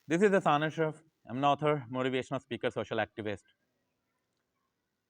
This is Hasan Ashraf. I'm an author, motivational speaker, social activist.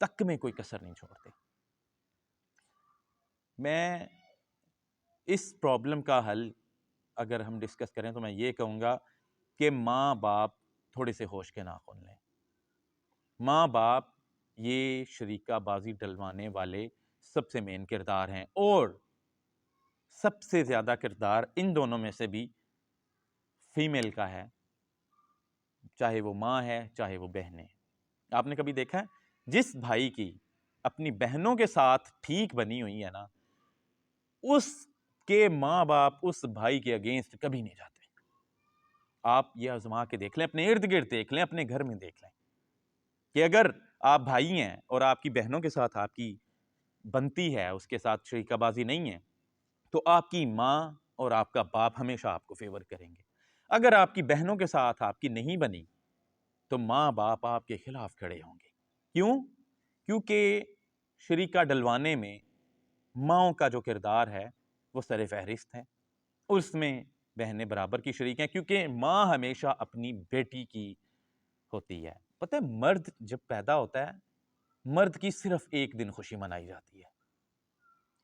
تک میں کوئی کسر نہیں چھوڑتے. میں اس پرابلم کا حل اگر ہم ڈسکس کریں تو میں یہ کہوں گا کہ ماں باپ تھوڑے سے ہوش کے ناخن لیں. ماں باپ یہ شریکہ بازی ڈلوانے والے سب سے مین کردار ہیں، اور سب سے زیادہ کردار ان دونوں میں سے بھی فیمیل کا ہے، چاہے وہ ماں ہے چاہے وہ بہنیں. آپ نے کبھی دیکھا ہے جس بھائی کی اپنی بہنوں کے ساتھ ٹھیک بنی ہوئی ہے نا، اس کے ماں باپ اس بھائی کے اگینسٹ کبھی نہیں جاتے. آپ یہ آزما کے دیکھ لیں، اپنے ارد گرد دیکھ لیں، اپنے گھر میں دیکھ لیں کہ اگر آپ بھائی ہیں اور آپ کی بہنوں کے ساتھ آپ کی بنتی ہے، اس کے ساتھ شریکہ بازی نہیں ہے، تو آپ کی ماں اور آپ کا باپ ہمیشہ آپ کو فیور کریں گے. اگر آپ کی بہنوں کے ساتھ آپ کی نہیں بنی تو ماں باپ آپ کے خلاف کھڑے ہوں گے. کیوں؟ کیونکہ شریکہ ڈلوانے میں ماؤں کا جو کردار ہے وہ سر فہرست ہے، اس میں بہنیں برابر کی شریک ہیں، کیونکہ ماں ہمیشہ اپنی بیٹی کی ہوتی ہے. پتہ ہے مرد جب پیدا ہوتا ہے، مرد کی صرف ایک دن خوشی منائی جاتی ہے.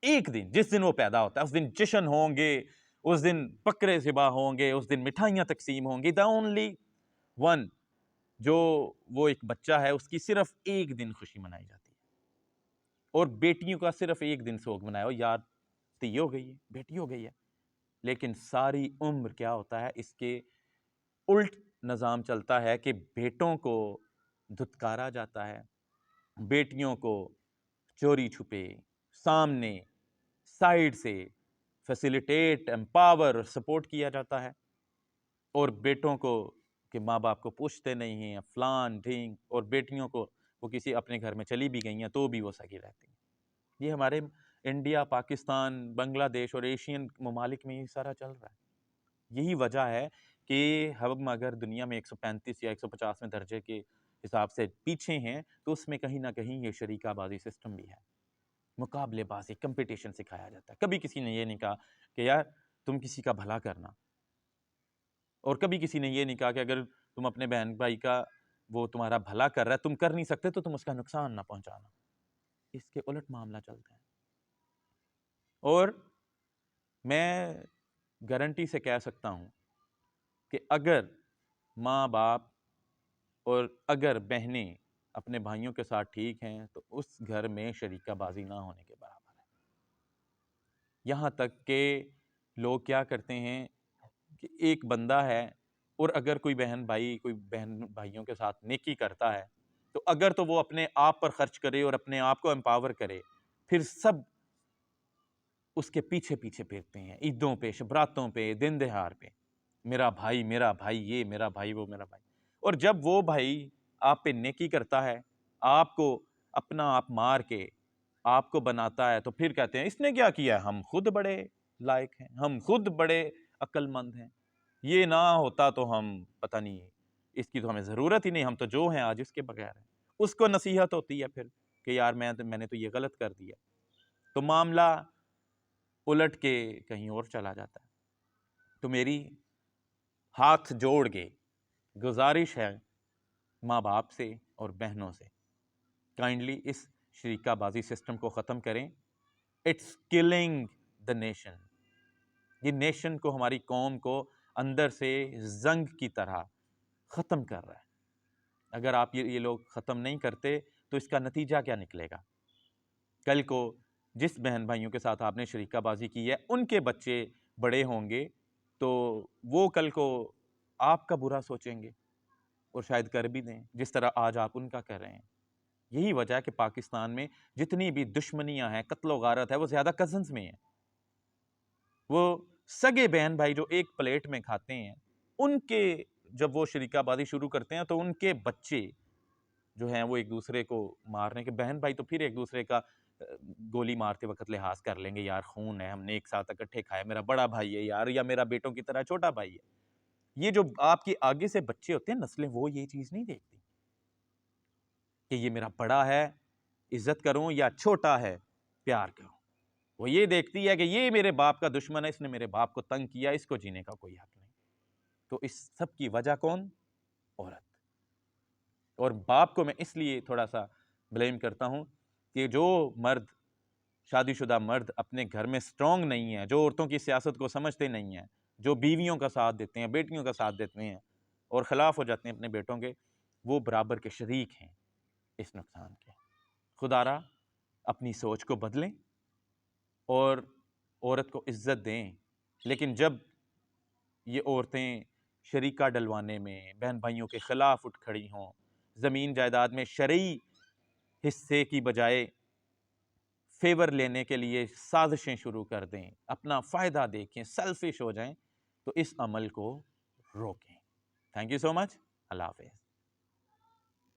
ایک دن، جس دن وہ پیدا ہوتا ہے اس دن جشن ہوں گے، اس دن بکرے ذبح ہوں گے، اس دن مٹھائیاں تقسیم ہوں گی. دا اونلی ون، جو وہ ایک بچہ ہے اس کی صرف ایک دن خوشی منائی جاتی ہے. اور بیٹیوں کا صرف ایک دن سوگ منایا ہو، یار تی ہو گئی ہے، بیٹی ہو گئی ہے. لیکن ساری عمر کیا ہوتا ہے، اس کے الٹ نظام چلتا ہے کہ بیٹوں کو دھتکارا جاتا ہے، بیٹیوں کو چوری چھپے سامنے سائیڈ سے فیسیلیٹیٹ، امپاور، سپورٹ کیا جاتا ہے. اور بیٹوں کو کہ ماں باپ کو پوچھتے نہیں ہیں، فلان ڈھینگ، اور بیٹیوں کو وہ کسی اپنے گھر میں چلی بھی گئی ہیں تو بھی وہ سگی رہتی ہیں. یہ ہمارے انڈیا، پاکستان، بنگلہ دیش اور ایشین ممالک میں یہ سارا چل رہا ہے. یہی وجہ ہے کہ ہم اگر دنیا میں 135 یا 150ویں درجے کے حساب سے پیچھے ہیں تو اس میں کہیں نہ کہیں یہ شریکہ بازی سسٹم بھی ہے. مقابلے بازی، کمپٹیشن سکھایا جاتا ہے. کبھی کسی نے یہ نہیں کہا کہ یار تم کسی کا بھلا کرنا، اور کبھی کسی نے یہ نہیں کہا کہ اگر تم اپنے بہن بھائی کا وہ تمہارا بھلا کر رہا ہے، تم کر نہیں سکتے تو تم اس کا نقصان نہ پہنچانا. اس کے الٹ معاملہ چلتا ہے. اور میں گارنٹی سے کہہ سکتا ہوں کہ اگر ماں باپ اور اگر بہنیں اپنے بھائیوں کے ساتھ ٹھیک ہیں تو اس گھر میں شریکہ بازی نہ ہونے کے برابر ہے. یہاں تک کہ لوگ کیا کرتے ہیں کہ ایک بندہ ہے اور اگر کوئی بہن بھائیوں کے ساتھ نیکی کرتا ہے تو اگر تو وہ اپنے آپ پر خرچ کرے اور اپنے آپ کو امپاور کرے، پھر سب اس کے پیچھے پیچھے پھرتے ہیں، عیدوں پہ، شبراتوں پہ، دن دہار پہ، میرا بھائی یہ، میرا بھائی وہ، میرا بھائی. اور جب وہ بھائی آپ پہ نیکی کرتا ہے، آپ کو اپنا آپ مار کے آپ کو بناتا ہے، تو پھر کہتے ہیں اس نے کیا کیا ہے، ہم خود بڑے لائق ہیں، ہم خود بڑے عقل مند ہیں، یہ نہ ہوتا تو ہم پتہ نہیں، اس کی تو ہمیں ضرورت ہی نہیں، ہم تو جو ہیں آج اس کے بغیر ہیں. اس کو نصیحت ہوتی ہے پھر کہ یار میں نے تو یہ غلط کر دیا، تو معاملہ الٹ کے کہیں اور چلا جاتا ہے. تو میری ہاتھ جوڑ کے گزارش ہے ماں باپ سے اور بہنوں سے، کائنڈلی اس شریکہ بازی سسٹم کو ختم کریں. It's killing the nation. یہ نیشن کو، ہماری قوم کو اندر سے زنگ کی طرح ختم کر رہا ہے. اگر آپ یہ لوگ ختم نہیں کرتے تو اس کا نتیجہ کیا نکلے گا؟ کل کو جس بہن بھائیوں کے ساتھ آپ نے شریکہ بازی کی ہے، ان کے بچے بڑے ہوں گے تو وہ کل کو آپ کا برا سوچیں گے اور شاید کر بھی دیں، جس طرح آج آپ ان کا کر رہے ہیں. یہی وجہ ہے کہ پاکستان میں جتنی بھی دشمنیاں ہیں، قتل و غارت ہے، وہ زیادہ کزنز میں ہیں. وہ سگے بہن بھائی جو ایک پلیٹ میں کھاتے ہیں، ان کے جب وہ شریکہ بازی شروع کرتے ہیں تو ان کے بچے جو ہیں وہ ایک دوسرے کو مارنے کے، بہن بھائی تو پھر ایک دوسرے کا گولی مارتے وقت لحاظ کر لیں گے، یار خون ہے، ہم نے ایک ساتھ اکٹھے کھائے، میرا بڑا بھائی ہے یار، یا میرا بیٹوں کی طرح چھوٹا بھائی ہے. یہ جو آپ کے آگے سے بچے ہوتے ہیں، نسلیں، وہ یہ چیز نہیں دیکھتی کہ یہ میرا بڑا ہے عزت کروں یا چھوٹا ہے پیار کروں. وہ یہ دیکھتی ہے کہ یہ میرے باپ کا دشمن ہے، اس نے میرے باپ کو تنگ کیا، اس کو جینے کا کوئی حق نہیں. تو اس سب کی وجہ کون؟ عورت. اور باپ کو میں اس لیے تھوڑا سا بلیم کرتا ہوں کہ جو مرد شادی شدہ مرد اپنے گھر میں سٹرونگ نہیں ہیں، جو عورتوں کی سیاست کو سمجھتے نہیں ہیں، جو بیویوں کا ساتھ دیتے ہیں، بیٹیوں کا ساتھ دیتے ہیں اور خلاف ہو جاتے ہیں اپنے بیٹوں کے، وہ برابر کے شریک ہیں اس نقصان کے۔ خدا را اپنی سوچ کو بدلیں اور عورت کو عزت دیں، لیکن جب یہ عورتیں شریکہ ڈلوانے میں بہن بھائیوں کے خلاف اٹھ کھڑی ہوں، زمین جائیداد میں شرعی حصے کی بجائے فیور لینے کے لیے سازشیں شروع کر دیں، اپنا فائدہ دیکھیں، سیلفش ہو جائیں، تو اس عمل کو روکیں۔ تھینک یو سو مچ، اللہ حافظ۔